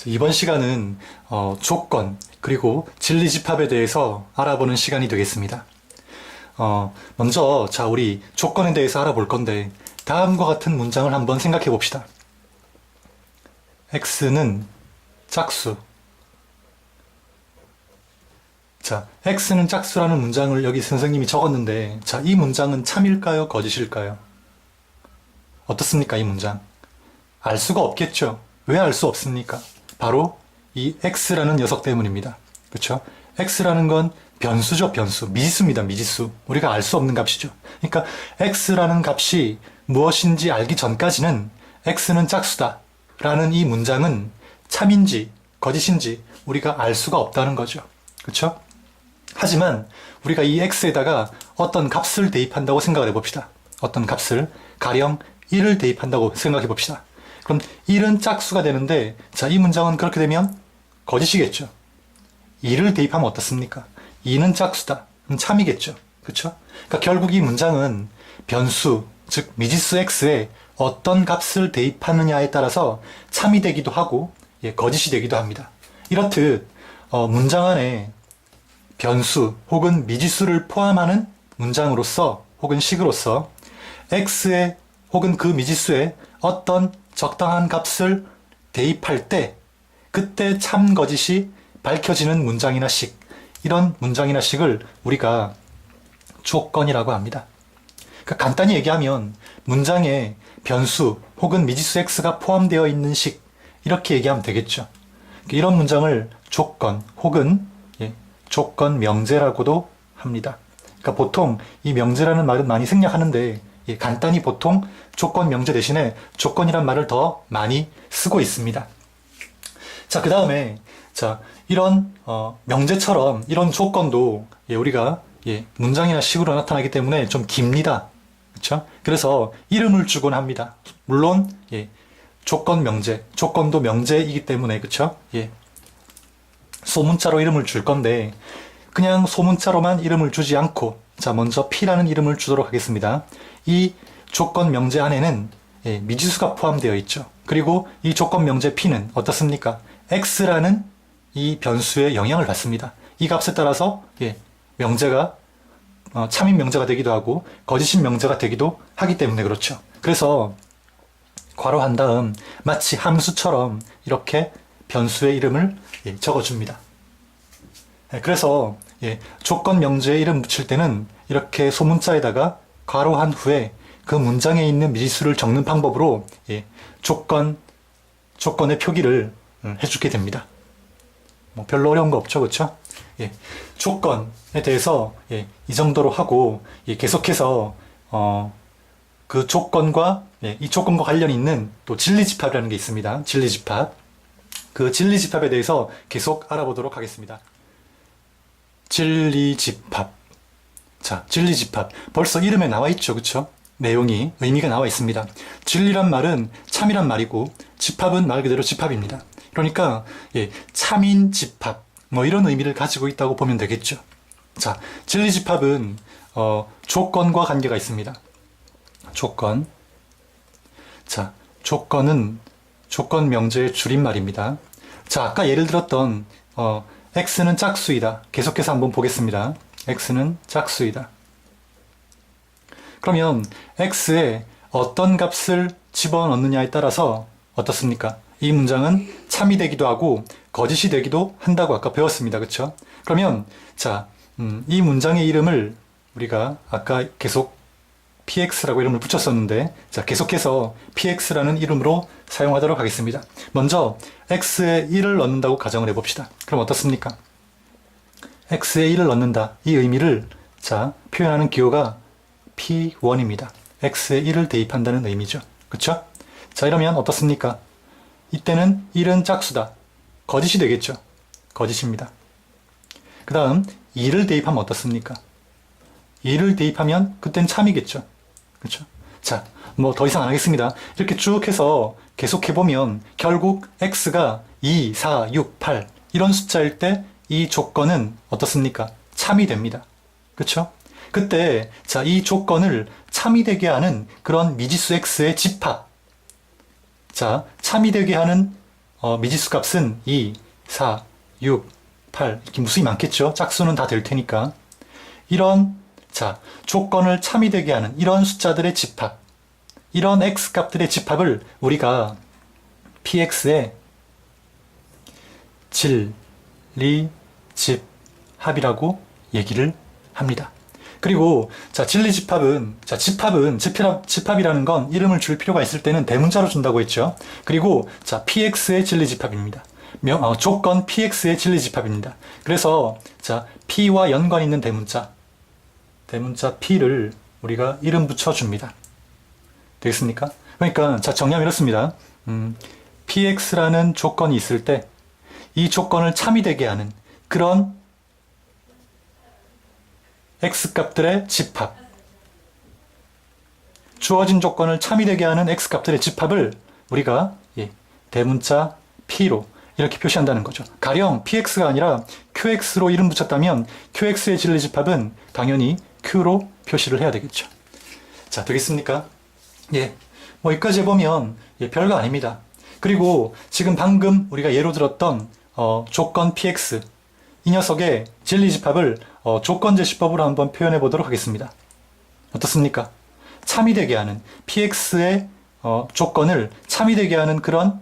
이번 시간은 조건 그리고 진리집합에 대해서 알아보는 시간이 되겠습니다. 먼저 우리 조건에 대해서 알아볼 건데 다음과 같은 문장을 한번 생각해 봅시다. x는 짝수. x는 짝수라는 문장을 여기 선생님이 적었는데 이 문장은 참일까요? 거짓일까요? 어떻습니까? 이 문장. 알 수가 없겠죠. 왜 알 수 없습니까? 바로 이 x라는 녀석 때문입니다. 그렇죠? x라는 건 변수죠, 변수. 미지수입니다, 미지수. 우리가 알 수 없는 값이죠. 그러니까 x라는 값이 무엇인지 알기 전까지는 x는 짝수다 라는 이 문장은 참인지 거짓인지 우리가 알 수가 없다는 거죠. 그렇죠? 하지만 우리가 이 x에다가 어떤 값을 대입한다고 생각을 해봅시다. 어떤 값을, 가령 1을 대입한다고 생각해 봅시다. 그럼 1은 짝수가 되는데 이 문장은 그렇게 되면 거짓이겠죠. 2를 대입하면 어떻습니까? 2는 짝수다. 그럼 참이겠죠. 그렇죠? 그러니까 결국 이 문장은 변수, 즉 미지수 x에 어떤 값을 대입하느냐에 따라서 참이 되기도 하고 거짓이 되기도 합니다. 이렇듯 문장 안에 변수 혹은 미지수를 포함하는 문장으로서 혹은 식으로서 x에 혹은 그 미지수에 어떤 적당한 값을 대입할 때 그때 참 거짓이 밝혀지는 문장이나 식, 이런 문장이나 식을 우리가 조건이라고 합니다. 그러니까 간단히 얘기하면 문장에 변수 혹은 미지수 x가 포함되어 있는 식, 이렇게 얘기하면 되겠죠. 이런 문장을 조건 혹은 조건 명제라고도 합니다. 그러니까 보통 이 명제라는 말은 많이 생략하는데 간단히 보통 조건 명제 대신에 조건이란 말을 더 많이 쓰고 있습니다. 그 다음에 이런 명제처럼 이런 조건도 우리가 문장이나 식으로 나타나기 때문에 좀 깁니다. 그렇죠? 그래서 이름을 주곤 합니다. 물론 조건 명제, 조건도 명제이기 때문에 그렇죠? 소문자로 이름을 줄 건데 그냥 소문자로만 이름을 주지 않고 먼저 P라는 이름을 주도록 하겠습니다. 이 조건 명제 안에는 미지수가 포함되어 있죠. 그리고 이 조건 명제 P는 어떻습니까? X라는 이 변수의 영향을 받습니다. 이 값에 따라서 명제가 참인 명제가 되기도 하고 거짓인 명제가 되기도 하기 때문에 그렇죠. 그래서 괄호한 다음 마치 함수처럼 이렇게 변수의 이름을 적어줍니다. 그래서 조건 명제에 이름 붙일 때는 이렇게 소문자에다가 괄호한 후에 그 문장에 있는 미지수를 적는 방법으로 조건의 표기를 해주게 됩니다. 별로 어려운 거 없죠, 그렇죠? 조건에 대해서 이 정도로 하고 계속해서 그 조건과 이 조건과 관련이 있는 또 진리집합이라는 게 있습니다. 진리집합. 그 진리집합에 대해서 계속 알아보도록 하겠습니다. 진리집합. 진리집합. 벌써 이름에 나와 있죠, 그쵸? 내용이, 의미가 나와 있습니다. 진리란 말은 참이란 말이고, 집합은 말 그대로 집합입니다. 그러니까, 참인 집합, 이런 의미를 가지고 있다고 보면 되겠죠. 진리집합은, 조건과 관계가 있습니다. 조건. 조건은 조건 명제의 줄임말입니다. 아까 예를 들었던, x는 짝수이다. 계속해서 한번 보겠습니다. x는 짝수이다. 그러면 x에 어떤 값을 집어넣느냐에 따라서 어떻습니까? 이 문장은 참이 되기도 하고 거짓이 되기도 한다고 아까 배웠습니다. 그렇죠? 그러면 이 문장의 이름을 우리가 아까 계속 px라고 이름을 붙였었는데 계속해서 px라는 이름으로 사용하도록 하겠습니다. 먼저 x에 1을 넣는다고 가정을 해봅시다. 그럼 어떻습니까? x에 1을 넣는다. 이 의미를 표현하는 기호가 p1입니다. x에 1을 대입한다는 의미죠. 그쵸? 이러면 어떻습니까? 이때는 1은 짝수다. 거짓이 되겠죠. 거짓입니다. 그 다음 2를 대입하면 어떻습니까? 2를 대입하면 그땐 참이겠죠. 그렇죠? 더 이상 안 하겠습니다. 이렇게 쭉 해서 계속해보면 결국 x가 2, 4, 6, 8 이런 숫자일 때 이 조건은 어떻습니까? 참이 됩니다. 그렇죠? 그때 이 조건을 참이 되게 하는 그런 미지수 x의 집합, 참이 되게 하는 미지수 값은 2, 4, 6, 8 이렇게 무수히 많겠죠. 짝수는 다 될 테니까. 이런 조건을 참이되게 하는 이런 숫자들의 집합, 이런 x 값들의 집합을 우리가 px의 진리집합이라고 얘기를 합니다. 그리고 진리집합은 집합이라는 건 이름을 줄 필요가 있을 때는 대문자로 준다고 했죠. 그리고 px의 진리집합입니다. 조건 px의 진리집합입니다. 그래서 p와 연관 있는 대문자 p를 우리가 이름 붙여줍니다. 되겠습니까? 그러니까 정리하면 이렇습니다. px라는 조건이 있을 때 이 조건을 참이되게 하는 그런 x값들의 집합, 주어진 조건을 참이되게 하는 x값들의 집합을 우리가 대문자 p로 이렇게 표시한다는 거죠. 가령 px가 아니라 qx로 이름 붙였다면 qx의 진리집합은 당연히 q로 표시를 해야 되겠죠. 되겠습니까? 여기까지 해보면 별거 아닙니다. 그리고 지금 방금 우리가 예로 들었던 조건 px, 이 녀석의 진리집합을 조건제시법으로 한번 표현해 보도록 하겠습니다. 어떻습니까? 참이되게 하는 px의 조건을 참이되게 하는 그런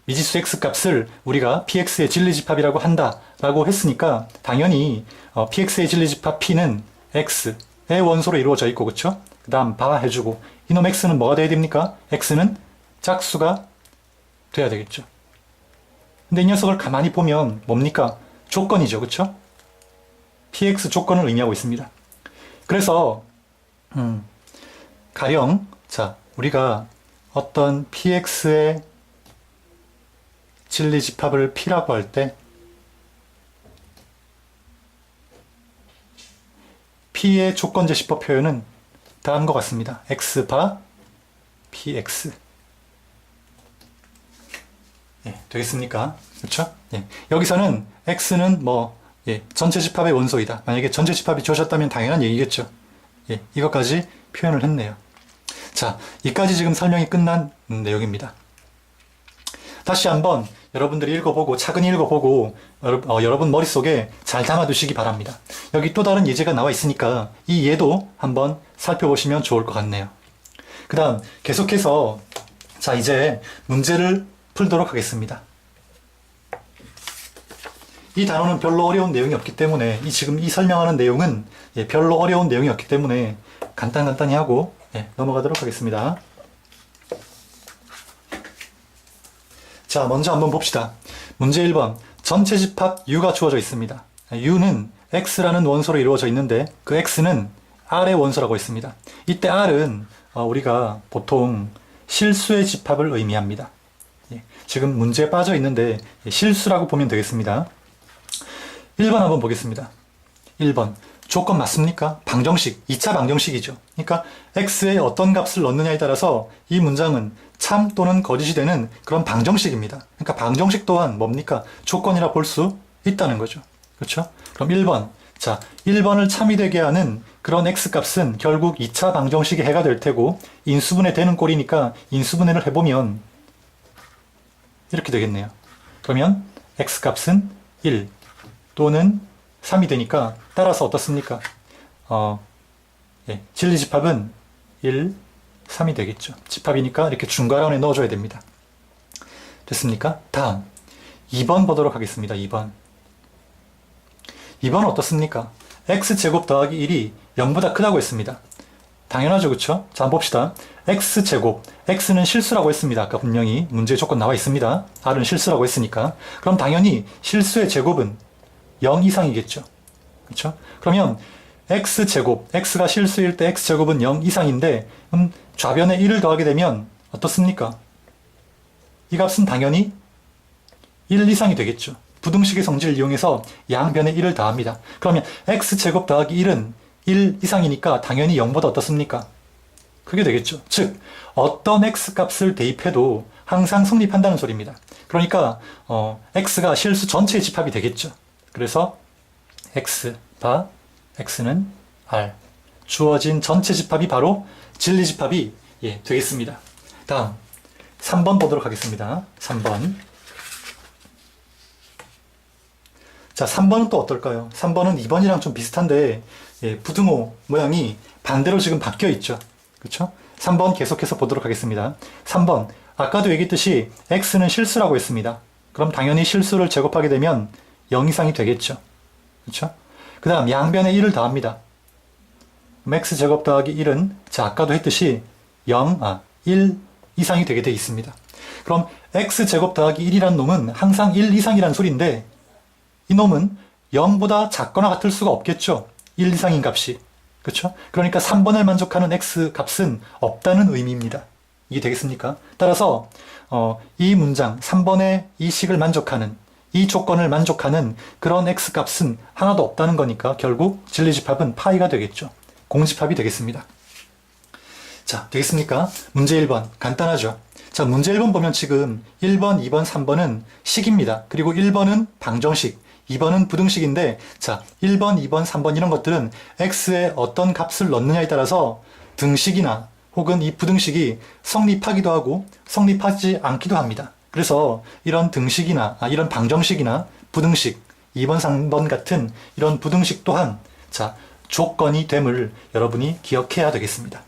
미지수 x 값을 우리가 px의 진리집합이라고 한다라고 했으니까 당연히 px의 진리집합 p는 x의 원소로 이루어져 있고, 그쵸? 그 다음 바 해주고, 이놈 x는 뭐가 돼야 됩니까? x는 짝수가 돼야 되겠죠. 근데 이 녀석을 가만히 보면 뭡니까? 조건이죠, 그쵸? px 조건을 의미하고 있습니다. 그래서 가령 우리가 어떤 px의 진리집합을 p라고 할 때 p의 조건제시법 표현은 다음과 같습니다. x바 px. 되겠습니까? 그렇죠? 여기서는 x는 전체 집합의 원소이다. 만약에 전체 집합이 주어졌다면 당연한 얘기겠죠. 이것까지 표현을 했네요. 이까지 지금 설명이 끝난 내용입니다. 다시 한번 여러분들이 읽어보고 차근히 읽어보고 여러분 머릿속에 잘 담아두시기 바랍니다. 여기 또 다른 예제가 나와 있으니까 이 예도 한번 살펴보시면 좋을 것 같네요. 그 다음 계속해서 이제 문제를 풀도록 하겠습니다. 이 단어는 별로 어려운 내용이 없기 때문에 지금 이 설명하는 내용은 별로 어려운 내용이 없기 때문에 간단히 하고 넘어가도록 하겠습니다. 먼저 한번 봅시다. 문제 1번. 전체 집합 U가 주어져 있습니다. U는 X라는 원소로 이루어져 있는데 그 X는 R의 원소라고 했습니다. 이때 R은 우리가 보통 실수의 집합을 의미합니다. 지금 문제에 빠져 있는데 실수라고 보면 되겠습니다. 1번 한번 보겠습니다. 1번. 조건 맞습니까? 방정식, 2차 방정식이죠. 그러니까 x에 어떤 값을 넣느냐에 따라서 이 문장은 참 또는 거짓이 되는 그런 방정식입니다. 그러니까 방정식 또한 뭡니까? 조건이라 볼 수 있다는 거죠. 그렇죠? 그럼 1번. 1번을 참이 되게 하는 그런 x값은 결국 2차 방정식의 해가 될 테고 인수분해 되는 꼴이니까 인수분해를 해보면 이렇게 되겠네요. 그러면 x값은 1 또는 3이 되니까 따라서 어떻습니까? 진리집합은 1, 3이 되겠죠. 집합이니까 이렇게 중괄호에 넣어줘야 됩니다. 됐습니까? 다음 2번 보도록 하겠습니다. 2번. 2번은 어떻습니까? x제곱 더하기 1이 0보다 크다고 했습니다. 당연하죠, 그쵸? 한번 봅시다. x제곱, x는 실수라고 했습니다. 아까 분명히 문제의 조건 나와 있습니다. r은 실수라고 했으니까. 그럼 당연히 실수의 제곱은 0 이상이겠죠. 그렇죠? 그러면 x제곱, x가 실수일 때 x제곱은 0 이상인데 좌변에 1을 더하게 되면 어떻습니까? 이 값은 당연히 1 이상이 되겠죠. 부등식의 성질을 이용해서 양변에 1을 더합니다. 그러면 x제곱 더하기 1은 1 이상이니까 당연히 0보다 어떻습니까? 크게 되겠죠. 즉 어떤 x값을 대입해도 항상 성립한다는 소리입니다. 그러니까 x가 실수 전체의 집합이 되겠죠. 그래서 x바 x는 r, 주어진 전체 집합이 바로 진리집합이 되겠습니다. 다음 3번 보도록 하겠습니다. 3번. 자, 3번은 또 어떨까요? 3번은 2번이랑 좀 비슷한데, 예, 부등호 모양이 반대로 지금 바뀌어 있죠. 그렇죠? 3번 계속해서 보도록 하겠습니다. 3번, 아까도 얘기했듯이 x는 실수라고 했습니다. 그럼 당연히 실수를 제곱하게 되면 0 이상이 되겠죠. 그렇죠? 그 다음 양변에 1을 더합니다. x제곱 더하기 1은 자, 아까도 했듯이 1 이상이 되게 돼 있습니다. 그럼 x제곱 더하기 1이라는 놈은 항상 1 이상이라는 소리인데 이 놈은 0보다 작거나 같을 수가 없겠죠. 1 이상인 값이. 그렇죠? 그러니까 3번을 만족하는 x 값은 없다는 의미입니다. 이게 되겠습니까? 따라서 이 문장 3번의 이 식을 만족하는 이 조건을 만족하는 그런 x 값은 하나도 없다는 거니까 결국 진리집합은 파이가 되겠죠. 공집합이 되겠습니다. 자, 되겠습니까? 문제 1번 간단하죠. 자, 문제 1번 보면 지금 1번, 2번, 3번은 식입니다. 그리고 1번은 방정식, 2번은 부등식인데 자, 1번, 2번, 3번 이런 것들은 x에 어떤 값을 넣느냐에 따라서 등식이나 혹은 이 부등식이 성립하기도 하고 성립하지 않기도 합니다. 그래서 이런 등식이나 이런 방정식이나 부등식 2번, 3번 같은 이런 부등식 또한 자, 조건이 됨을 여러분이 기억해야 되겠습니다.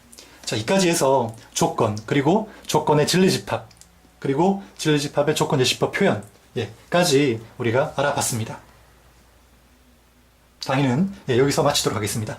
자, 이까지 해서 조건, 그리고 조건의 진리집합, 그리고 진리집합의 조건예시법 표현, 까지 우리가 알아봤습니다. 강의는 여기서 마치도록 하겠습니다.